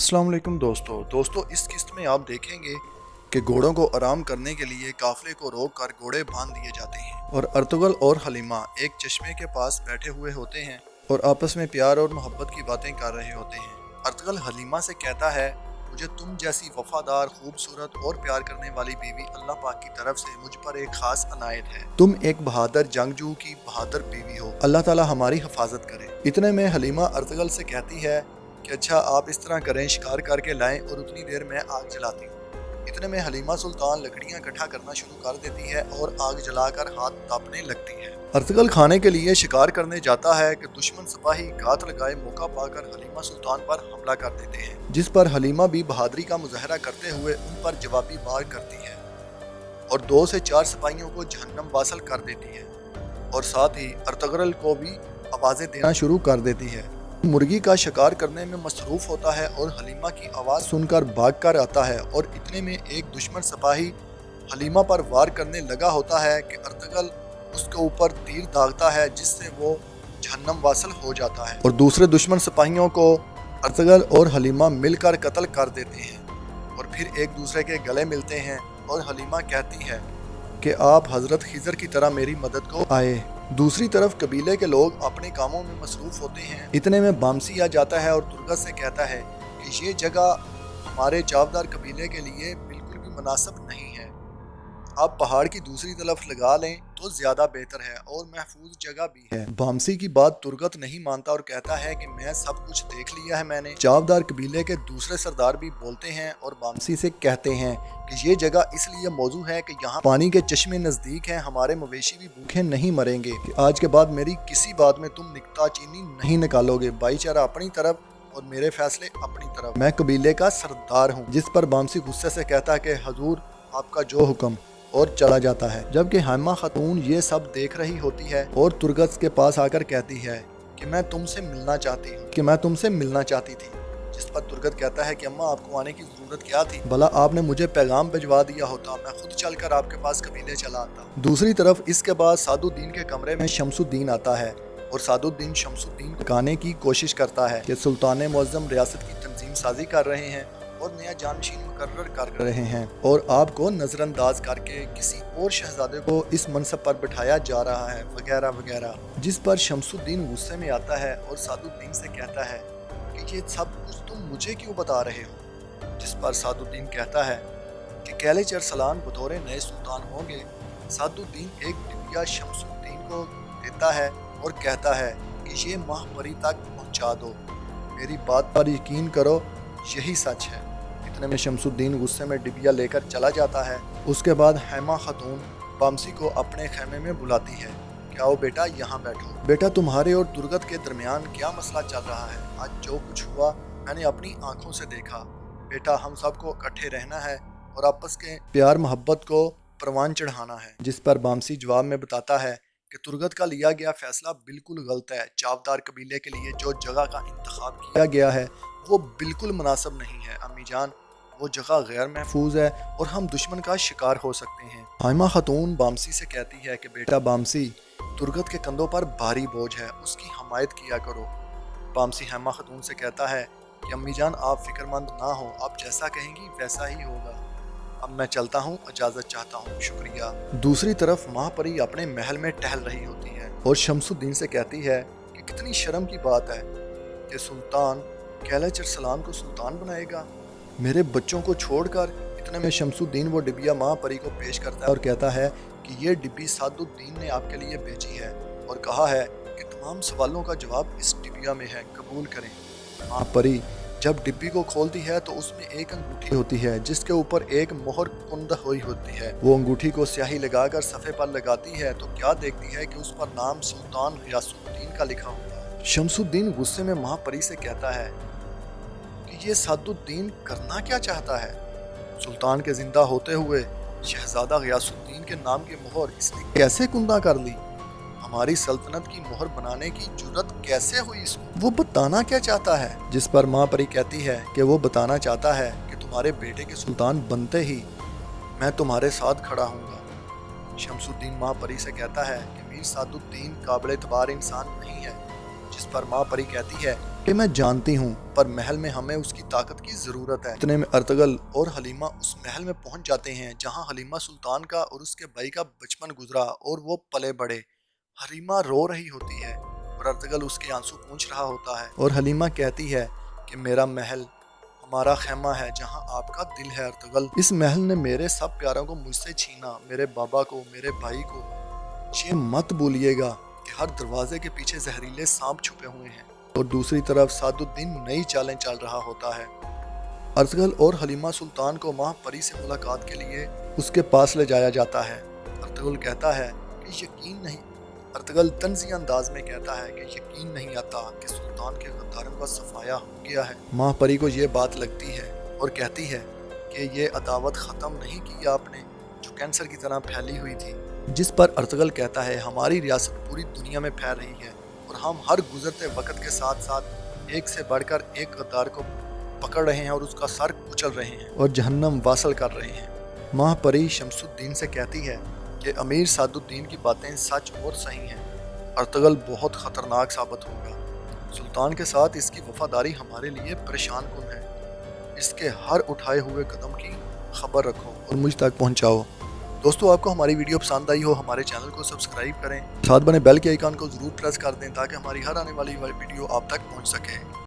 अस्सलाम वालेकुम दोस्तों इस किस्त में आप देखेंगे कि घोड़ों को आराम करने के लिए काफिले को रोक कर घोड़े बांध दिए जाते हैं और अर्तुगल और हलीमा एक चश्मे के पास बैठे हुए होते हैं और आपस में प्यार और मोहब्बत की बातें कर रहे होते हैं। अर्तुगल हलीमा से कहता है, मुझे तुम जैसी वफादार, खूबसूरत और प्यार करने वाली बीवी अल्लाह पाक की तरफ से मुझ पर एक खास अनायत है। तुम एक बहादुर जंगजू की बहादुर बीवी हो, अल्लाह ताला हमारी हिफाजत करे। इतने में हलीमा अर्तुगल से कहती है कि अच्छा आप इस तरह करें, शिकार करके लाएं और उतनी देर में आग जलाती हूँ। इतने में हलीमा सुल्तान लकड़ियां इकट्ठा करना शुरू कर देती है और आग जलाकर हाथ तापने लगती है। अर्तुगल खाने के लिए शिकार करने जाता है कि दुश्मन सिपाही घात लगाए मौका पाकर हलीमा सुल्तान पर हमला कर देते हैं, जिस पर हलीमा भी बहादुरी का मुजाहरा करते हुए उन पर जवाबी वार करती है और 2 से 4 सिपाहियों को जहन्नम वासल कर देती है और साथ ही अर्तुगल को भी आवाजें देना शुरू कर देती है। मुर्गी का शिकार करने में मसरूफ होता है और हलीमा की आवाज़ सुनकर भागकर आता है और इतने में एक दुश्मन सिपाही हलीमा पर वार करने लगा होता है कि अर्तुगल उसके ऊपर तीर दागता है, जिससे वो जहन्नम वासल हो जाता है और दूसरे दुश्मन सिपाहियों को अर्तुगल और हलीमा मिलकर कत्ल कर देते हैं और फिर एक दूसरे के गले मिलते हैं और हलीमा कहती है कि आप हजरत खिजर की तरह मेरी मदद को आए। दूसरी तरफ कबीले के लोग अपने कामों में मसरूफ होते हैं। इतने में बामसी आ जाता है और तुर्गत से कहता है कि ये जगह हमारे चावदार कबीले के लिए बिल्कुल भी मुनासिब नहीं है, आप पहाड़ की दूसरी तरफ लगा लें तो ज्यादा बेहतर है और महफूज जगह भी है। बामसी की बात तुर्गत नहीं मानता और कहता है कि मैं सब कुछ देख लिया है मैंने। चावदार कबीले के दूसरे सरदार भी बोलते हैं और बामसी से कहते हैं कि ये जगह इसलिए मौजू है कि यहाँ पानी के चश्मे नजदीक हैं, हमारे मवेशी भी भूखे नहीं मरेंगे कि आज के बाद मेरी किसी बात में तुम नुक्ताचीनी नहीं निकालोगे, भाईचारा अपनी तरफ और मेरे फैसले अपनी तरफ, मैं कबीले का सरदार हूँ। जिस पर बामसी गुस्से से कहता है कि हजूर आपका जो हुक्म, और चला जाता है। जबकि हलीमा खातून ये सब देख रही होती है और तुर्गत के पास आकर कहती है कि मैं तुमसे मिलना चाहती थी। जिस पर तुर्गत कहता है कि अम्मा आपको आने की जरूरत क्या थी, भला आपने मुझे पैगाम भिजवा दिया होता, मैं खुद चलकर आपके पास कबीले चला आता। दूसरी तरफ इसके बाद सादुद्दीन के कमरे में शमसुद्दीन आता है और सादुद्दीन शमसुद्दीन को भगाने की कोशिश करता है कि सुल्तान मुअज्जम रियासत की तंजीम साजी कर रहे हैं और नया जानशीन मुकर्रर कर रहे हैं और आपको नजरअंदाज करके किसी और शहजादे को इस मनसब पर बिठाया जा रहा है, वगैरह वगैरह। जिस पर शमसुद्दीन गुस्से में आता है और सादुद्दीन से कहता है कि ये सब कुछ तुम मुझे क्यों बता रहे हो। जिस पर सादुद्दीन कहता है कि कैलेच अरसलान बतौर नए सुल्तान होंगे। सादुद्दीन एक डिबिया शमसुद्दीन को देता है और कहता है कि ये महापरी तक पहुंचा दो, मेरी बात पर यकीन करो, यही सच है। इतने में शमसुद्दीन गुस्से में डिबिया लेकर चला जाता है। उसके बाद हलीमा खातून बामसी को अपने खेमे में बुलाती है कि आओ बेटा यहाँ बैठो। बेटा तुम्हारे और तुर्गत के दरमियान क्या मसला चल रहा है, आज जो कुछ हुआ मैंने अपनी आंखों से देखा। बेटा हम सबको इकट्ठे रहना है और आपस के प्यार मोहब्बत को परवान चढ़ाना है। जिस पर बामसी जवाब में बताता है कि तुर्गत का लिया गया फैसला बिल्कुल गलत है। चावदार कबीले के लिए जो जगह का इंतखाब किया गया है वो बिल्कुल मुनासिब नहीं है अम्मी जान, वो जगह गैर महफूज है और हम दुश्मन का शिकार हो सकते हैं। हलीमा खातून बामसी से कहती है कि बेटा बामसी, तुर्गत के कंधों पर भारी बोझ है, उसकी हमायत किया करो। बामसी हलीमा खातून से कहता है कि अम्मी जान आप फिक्रमंद ना हो, आप जैसा कहेंगी वैसा ही होगा। अब मैं चलता हूँ, इजाज़त चाहता हूँ, शुक्रिया। दूसरी तरफ महापरी अपने महल में टहल रही होती है और शमसुद्दीन से कहती है कि कितनी शर्म की बात है कि सुल्तान कैलेच अरसलान को सुल्तान बनाएगा, मेरे बच्चों को छोड़कर। इतने में शमसुद्दीन वो डिबिया महापरी को पेश करता है और कहता है कि ये डिब्बी सादुद्दीन ने आपके लिए भेजी है और कहा है कि तमाम सवालों का जवाब इस डिबिया में है, कबूल करें। महापरी जब डिब्बी को खोलती है तो उसमें एक अंगूठी होती है जिसके ऊपर एक मोहर कुंद हुई होती है। वो अंगूठी को स्याही लगाकर सफ़े पर लगाती है तो क्या देखती है कि उस पर नाम सुल्तान गियासुद्दीन का लिखा हुआ है। शमसुद्दीन गुस्से में महापरी से कहता है कि ये सादुद्दीन करना क्या चाहता है। सुल्तान के जिंदा होते हुए शहजादा गियासुद्दीन के नाम की मोहर इसने कैसे कुंदा कर ली, हमारी सल्तनत की मोहर बनाने की जुर्रत कैसे हुई इसको, वो बताना क्या चाहता है। जिस पर महापरी कहती है कि वो बताना चाहता है कि तुम्हारे बेटे के सुल्तान बनते ही मैं तुम्हारे साथ खड़ा हूँगा। शमसुद्दीन महापरी से कहता है कि मीर सादुद्दीन काबिल एतबार इंसान नहीं है। जिस पर महापरी कहती है कि मैं जानती हूँ पर महल में हमें उसकी ताकत की ज़रूरत है। इतने में अर्तुगरुल और हलीमा उस महल में पहुँच जाते हैं जहाँ हलीमा सुल्तान का और उसके भाई का बचपन गुजरा और वो पले बड़े। हलीमा रो रही होती है और अर्तुगरुल उसके आंसू पूंछ रहा होता है और हलीमा कहती है कि मेरा महल हमारा खेमा है जहाँ आपका दिल है अर्तुगरुल। इस महल ने मेरे सब प्यारों को मुझसे छीना, मेरे बाबा को, मेरे भाई को। ये मत भूलिएगा कि हर दरवाजे के पीछे जहरीले सांप छुपे हुए हैं। और दूसरी तरफ सादुद्दीन नई चालें चल रहा होता है। अर्तुगरुल और हलीमा सुल्तान को माह परी से मुलाकात के लिए उसके पास ले जाया जाता है। अर्तुगरुल कहता है कि यकीन नहीं अर्तुगरुल तंज़ी अंदाज में कहता है कि यकीन नहीं आता कि सुल्तान के गद्दारों का सफाया हो गया है। माह परी को ये बात लगती है और कहती है कि ये अदावत ख़त्म नहीं की आपने जो कैंसर की तरह फैली हुई थी। जिस पर अर्तुगरुल कहता है हमारी रियासत पूरी दुनिया में फैल रही है और हम हर गुजरते वक्त के साथ साथ एक से बढ़कर एक गद्दार को पकड़ रहे हैं और उसका सर कुचल रहे हैं और जहन्नम वासल कर रहे हैं। माह परी शमसुद्दीन से कहती है कि अमीर सादुद्दीन की बातें सच और सही हैं। अर्तुगरुल बहुत ख़तरनाक साबित होगा। सुल्तान के साथ इसकी वफादारी हमारे लिए परेशान कुन है। इसके हर उठाए हुए कदम की खबर रखो और मुझ तक पहुँचाओ। दोस्तों, आपको हमारी वीडियो पसंद आई हो हमारे चैनल को सब्सक्राइब करें, साथ बने बेल के आइकन को ज़रूर प्रेस कर दें ताकि हमारी हर आने वाली वीडियो आप तक पहुंच सके।